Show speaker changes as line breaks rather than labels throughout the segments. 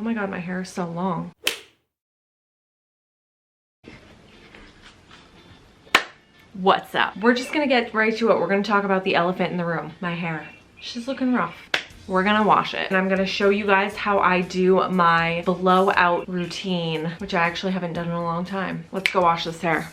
Oh my God, my hair is so long. What's up? We're just gonna get right to it. We're gonna talk about the elephant in the room, my hair. She's looking rough. We're gonna wash it. And I'm gonna show you guys how I do my blowout routine, which I actually haven't done in a long time. Let's go wash this hair.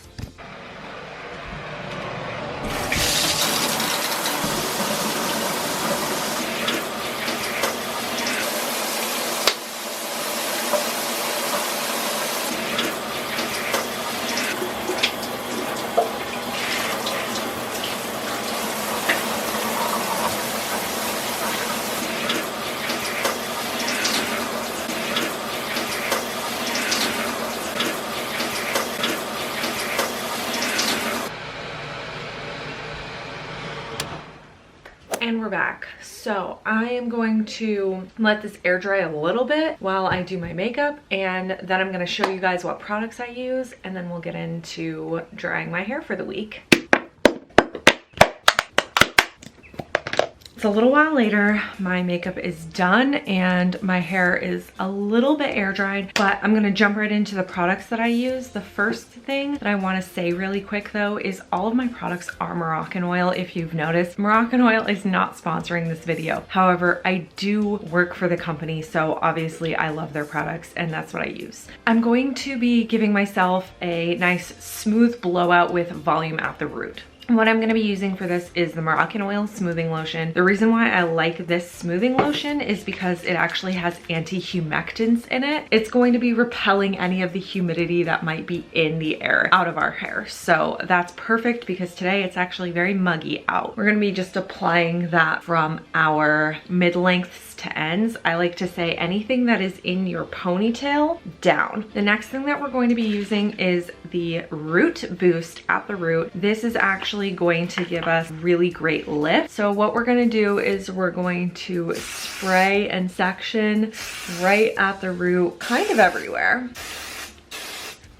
And we're back. So I am going to let this air dry a little bit while I do my makeup, and then I'm going to show you guys what products I use, and then we'll get into drying my hair for the week. It's a little while later, my makeup is done and my hair is a little bit air dried, but I'm gonna jump right into the products that I use. The first thing that I wanna say really quick though is all of my products are Moroccanoil. If you've noticed, Moroccanoil is not sponsoring this video. However, I do work for the company, so obviously I love their products and that's what I use. I'm going to be giving myself a nice smooth blowout with volume at the root. What I'm going to be using for this is the Moroccanoil smoothing lotion. The reason why I like this smoothing lotion is because it actually has anti-humectants in it. It's going to be repelling any of the humidity that might be in the air out of our hair. So that's perfect because today it's actually very muggy out. We're going to be just applying that from our mid-lengths to ends. I like to say anything that is in your ponytail down. The next thing that we're going to be using is the Root Boost at the root. This is actually going to give us really great lift. So what we're going to do is we're going to spray and section right at the root, kind of everywhere.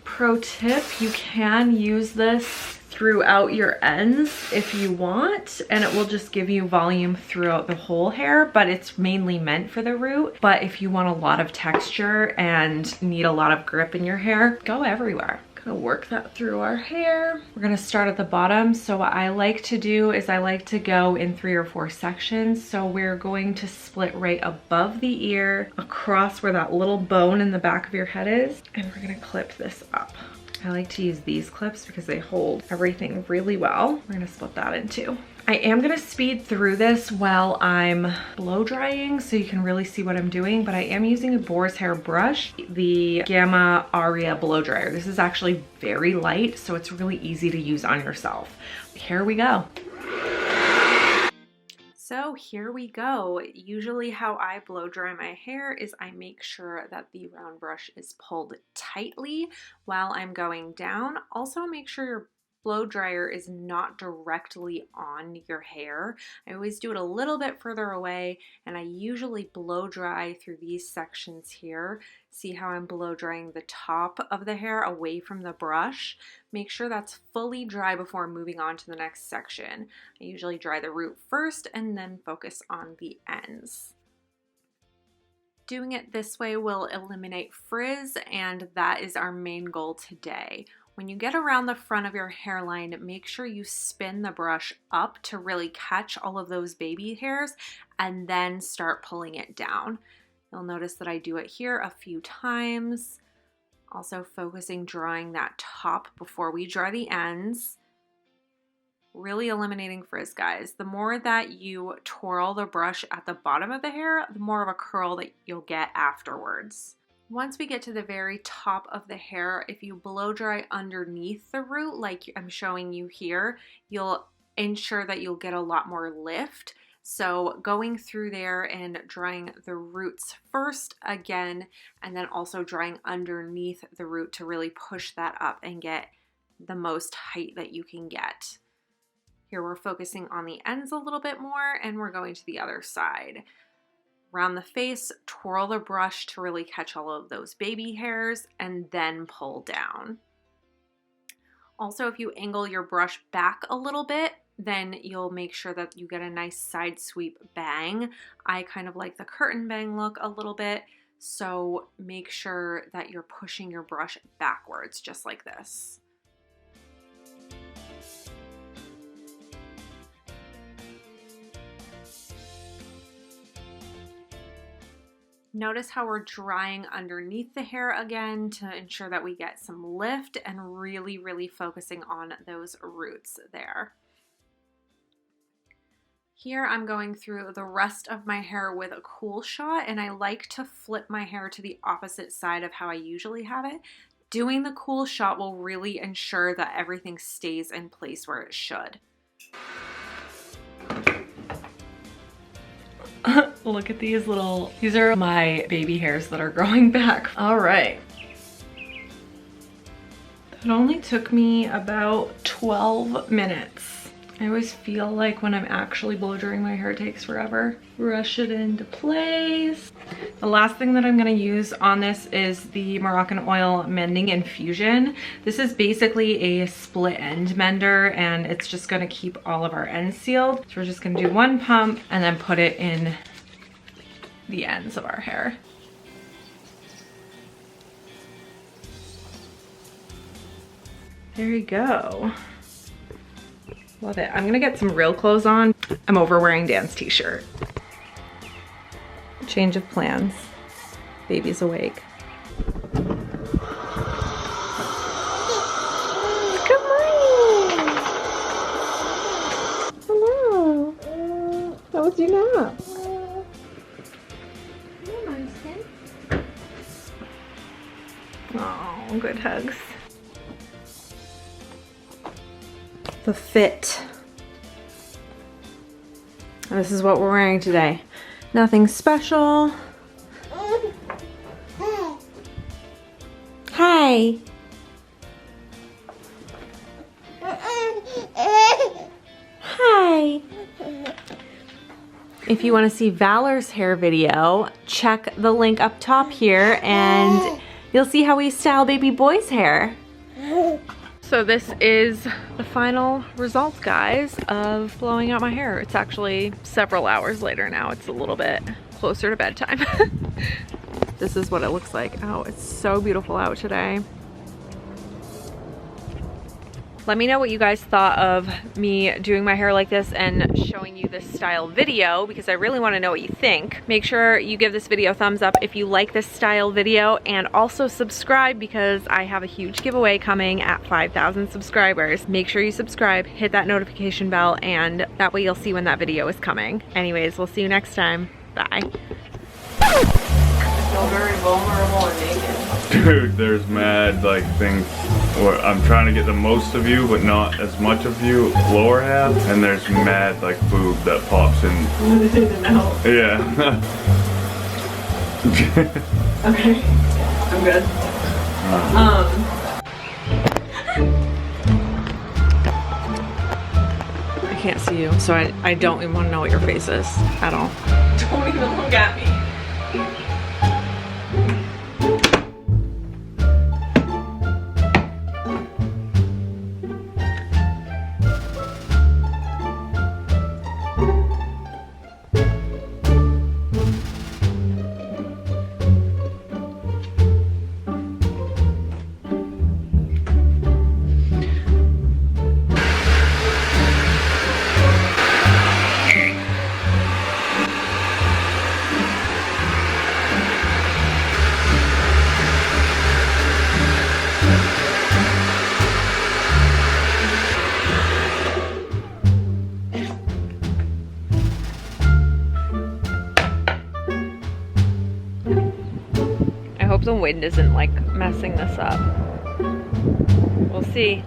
Pro tip, you can use this throughout your ends if you want, and it will just give you volume throughout the whole hair, but it's mainly meant for the root. But if you want a lot of texture and need a lot of grip in your hair, go everywhere. Gonna work that through our hair. We're gonna start at the bottom. So what I like to do is I like to go in 3 or 4 sections. So we're going to split right above the ear, across where that little bone in the back of your head is, and we're gonna clip this up. I like to use these clips because they hold everything really well. We're gonna split that in 2. I am gonna speed through this while I'm blow drying so you can really see what I'm doing, but I am using a boar's hair brush, the Gamma Aria blow dryer. This is actually very light, so it's really easy to use on yourself. Here we go. So here we go. Usually how I blow dry my hair is I make sure that the round brush is pulled tightly while I'm going down. Also make sure your blow dryer is not directly on your hair. I always do it a little bit further away, and I usually blow dry through these sections here. See how I'm blow drying the top of the hair away from the brush? Make sure that's fully dry before moving on to the next section. I usually dry the root first and then focus on the ends. Doing it this way will eliminate frizz, and that is our main goal today. When you get around the front of your hairline, make sure you spin the brush up to really catch all of those baby hairs and then start pulling it down. You'll notice that I do it here a few times. Also focusing drying that top before we dry the ends. Really eliminating frizz, guys. The more that you twirl the brush at the bottom of the hair, the more of a curl that you'll get afterwards. Once we get to the very top of the hair, if you blow dry underneath the root, like I'm showing you here, you'll ensure that you'll get a lot more lift. So going through there and drying the roots first again, and then also drying underneath the root to really push that up and get the most height that you can get. Here we're focusing on the ends a little bit more, and we're going to the other side. Around the face, twirl the brush to really catch all of those baby hairs and then pull down. Also, if you angle your brush back a little bit, then you'll make sure that you get a nice side sweep bang. I kind of like the curtain bang look a little bit, So make sure that you're pushing your brush backwards, just like this. Notice how we're drying underneath the hair again to ensure that we get some lift and really, really focusing on those roots there. Here I'm going through the rest of my hair with a cool shot, and I like to flip my hair to the opposite side of how I usually have it. Doing the cool shot will really ensure that everything stays in place where it should. Look at these these are my baby hairs that are growing back. All right. It only took me about 12 minutes. I always feel like when I'm actually blow drying my hair, it takes forever. Brush it into place. The last thing that I'm gonna use on this is the Moroccanoil Mending Infusion. This is basically a split end mender, and it's just gonna keep all of our ends sealed. So we're just gonna do one pump and then put it in the ends of our hair. There you go. Love it. I'm gonna get some real clothes on. I'm over wearing Dan's t-shirt. Change of plans. Baby's awake. Good morning. Hello. How was your nap? Oh, good hugs. The fit. This is what we're wearing today. Nothing special. Hi. Hi. If you want to see Valor's hair video, check the link up top here and you'll see how we style baby boy's hair. So this is the final result, guys, of blowing out my hair. It's actually several hours later now. It's a little bit closer to bedtime. This is what it looks like. Oh, it's so beautiful out today. Let me know what you guys thought of me doing my hair like this and showing you this style video, because I really want to know what you think. Make sure you give this video a thumbs up if you like this style video, and also subscribe because I have a huge giveaway coming at 5,000 subscribers. Make sure you subscribe, hit that notification bell, and that way you'll see when that video is coming. Anyways, we'll see you next time. Bye. I feel very vulnerable and naked.
Dude, there's mad like things where I'm trying to get the most of you but not as much of you lower half, and there's mad like boob that pops in. Yeah.
Okay, I'm good. I can't see you, so I don't even want to know what your face is at all. Don't even look at me. I hope the wind isn't like messing this up. We'll see.